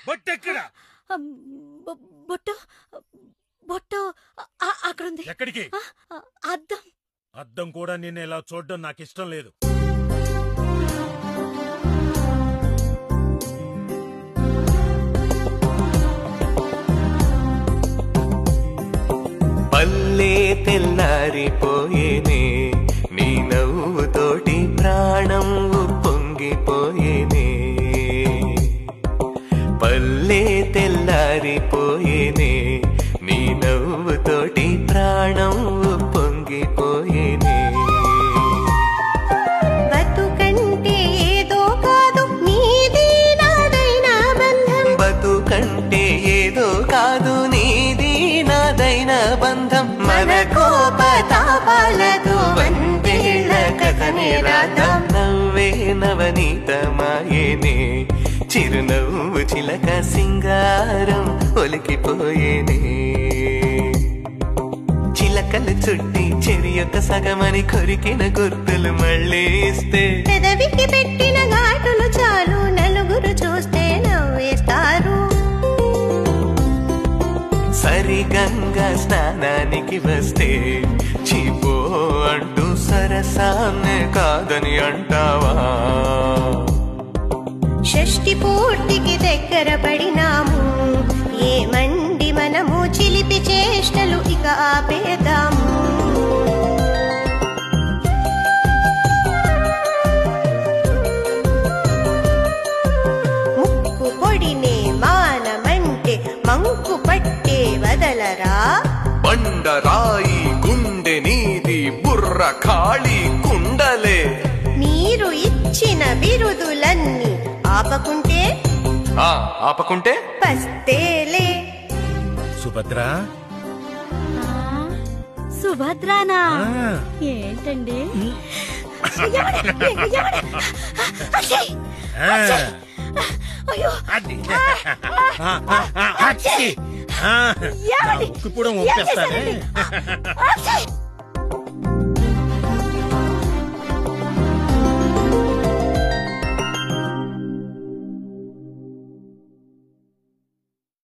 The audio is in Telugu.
బొట్టెక్కడా? బొట్టు బొట్టు అక్కడుంది. ఎక్కడికి? అద్దం. అద్దం కూడా నిన్ను ఇలా చూడడం నాకు ఇష్టం లేదు. పల్లె తెల్లారిపోయేనే, నీ నవ్వుతోటి ప్రాణం పొంగిపోయేనే. పల్లె తెల్లారిపోయేనే, నీ నవ్వుతోటి ప్రాణం పొంగిపోయేనే. బతుకంటే ఏదో కాదు నీది నాదైనా బంధం. బతుకంటే ఏదో కాదు నీది నాదైనా బంధం. మన కోపతాపాలతో వందేళ్ల కథనే రాద్దాం. నవ్వే నవనీతమాయేనే, చిరునవ్వు చిలక సింగారం ఒలికిపోయేనే. చిలకలు చుట్టి చెరి యొక్క సగమని కొరికిన గుర్తులు మళ్ళీ ఇస్తే, పెదవికి పెట్టిన ఘాటులు చాలు నలుగురు చూస్తే నవ్వేస్తారు. సరిగంగా స్నానానికి వస్తే చీపో అంటూ సరసాన్నే కాదని అంటావా? షష్ఠి పూర్తికి దగ్గర పడినాము, ఏమండి మనము చిలిపి చేష్టలు ఇక ఆపేద్దాము. ముక్కు పొడినే మానమంటే మంకు పట్టే వదలరా? బండరాయి గుండె నీది బుర్ర ఖాళీ కుండలే. మీరు ఇచ్చిన బిరుదులన్నీ ఆపకుంటే ఆపకుంటే పస్తేలే. సుభద్ర, సుభద్రానా? ఏంటండి? ఇప్పుడు